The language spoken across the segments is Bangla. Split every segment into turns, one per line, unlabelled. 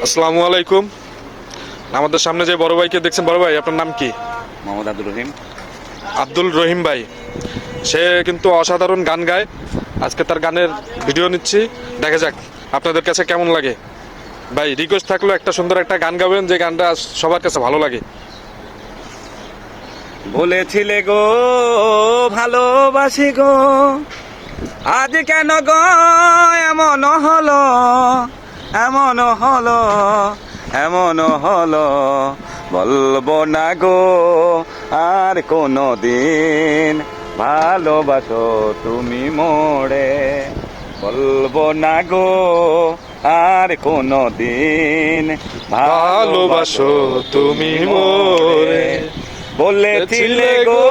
আসসালামু আলাইকুম। আমাদের সামনে যে বড় ভাইকে দেখছেন, বড় ভাই আপনার নাম কি?
মোহাম্মদ আব্দুল রহিম।
আব্দুল রহিম ভাই, সে কিন্তু অসাধারণ গান গায়। আজকে তার গানের ভিডিও নিচ্ছি, দেখা যাক আপনাদের কাছে কেমন লাগে। ভাই রিকোয়েস্ট থাকলো একটা সুন্দর একটা গান গাবেন, যে গানটা সবার কাছে ভালো লাগে।
বলেছিলে গো ভালোবাসি গো, আজ কেন গো এমন হলো, এমন হলো, এমন হলো। বলবো না গো আর কোনো দিন, ভালোবাসো তুমি মোরে। বলবো না গো আর কোনো দিন,
ভালোবাসো তুমি মোরে।
বলেছিলে গো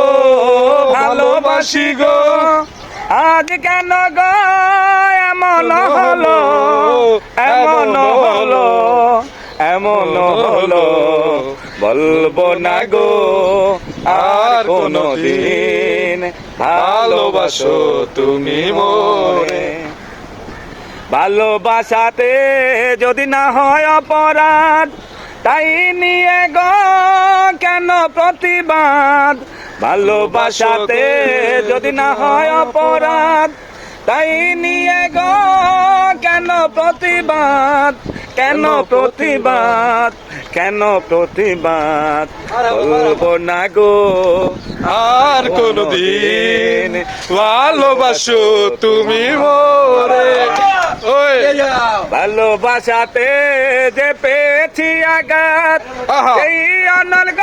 ভালোবাসি গো, আজ কেন গো এমন হলো, এমন হলো, এমন হলো। বলবো না গো আর কোনো দিন, ভালোবাসো তুমি মোরে। ভালোবাসাতে যদি না হয় অপরাধ, তাই নিয়ে গো কেন প্রতিবাদ। ভালোবাসাতে যদি না হয় অপরাধ, তাই নিয়ে গো কেন প্রতিবাদ, কেন প্রতিবাদ, কেন প্রতিবাদ। বলবো না গো
আর কোনদিন, ভালোবাসো তুমি মোরে। ওই
ভালোবাসাতে যে পেয়েছি আঘাত,
আহা।
এই অনর্গ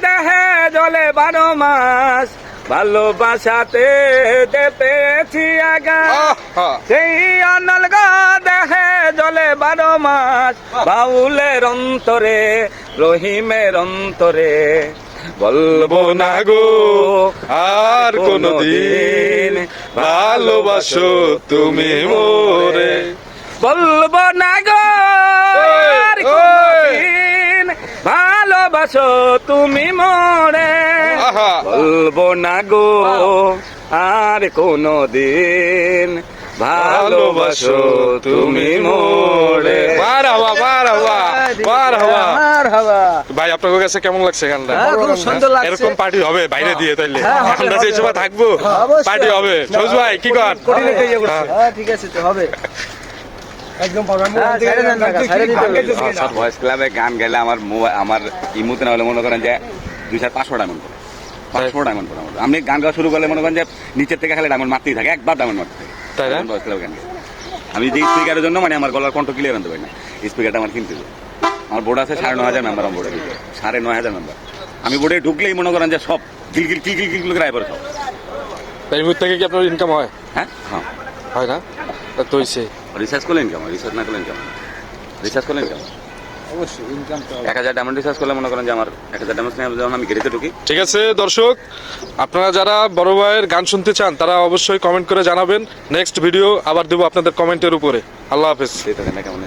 দেহে জলে 12 মাস। ভালোবাসাতে যে পেয়েছি আঘাত,
আহা।
সেই অনর্গ দেহে জলে 12 মাস। বাউলের অন্তরে, রহিমের অন্তরে। বলবো না গো
আর কোনদিন, ভালোবাসো তুমি মোরে।
বলবো না গো আর কোনদিন, ভালোবাসো তুমি মোরে।
আহা।
বলবো না গো আর কোনো দিন, ভালোবাসো তুমি মোরে।
মারহাবা, মারহাবা, মারহাবা।
মারহাবা।
ভাই আপনাদের কাছে কেমন লাগছে গানটা?
খুব সুন্দর লাগছে।
এরকম পার্টি হবে বাইরে দিয়ে, তাইলে
হবে,
আমরা যে সময় থাকবো
অবশ্যই।
পার্টি হবে। সবুজ ভাই কি কর?
হ্যাঁ, ঠিক আছে তো হবে। একদম ছেড়ে দেন না, ছেড়ে দিতে হবে।
ভয়েস ক্লাবে গান গেলে আমার আমার ইমুতে না হলে মনে করেন যে 200-500 ডায়মন্ড করে, 500 ডায়মন্ড করে। আমি গান গাওয়া শুরু করলে মনে করেন যে নিচের থেকে খালি ডায়মন্ড মারতেই থাকে, একবার ডায়মন্ড মারতে থাকে।
তাই না?
ভয়েস ক্লাবে গান গাই। আমি যে স্পিকারের জন্য মানে আমার গলার কণ্ঠ ক্লিয়ার আনতে পারি না, স্পিকারটা আমার কিনতে হবে। আমার বোর্ড আছে 9,500 মেম্বার, আমার বোর্ডে 9,500 মেম্বার। আমি বোর্ডে ঢুকলেই মনে করেন যে সব কিল কিল কিল কিল কিল করে আইবার সব।
এই মুহূর্তে থেকে কি আপনার ইনকাম হয়?
হ্যাঁ হ্যাঁ,
হয় না? তো হইছে।
রিসার্চ করলে ইনকাম হয়, রিসার্চ না করলে ইনকাম হয়। রিসার্চ করলে ইনকাম
অবশ্যই ইনকাম তো
1000 ডায়মন্ড রিসার্চ করলে মনে করেন যে আমার 1000 ডায়মন্ড নিয়ে যখন আমি গেরিতে ঢুকি।
ঠিক আছে দর্শক, আপনারা যারা বড় ভাইয়ের গান শুনতে চান তারা অবশ্যই কমেন্ট করে জানাবেন। নেক্সট ভিডিও আবার দেবো আপনাদের কমেন্টের উপরে। আল্লাহ হাফেজ।
সেই থাকে না কেমন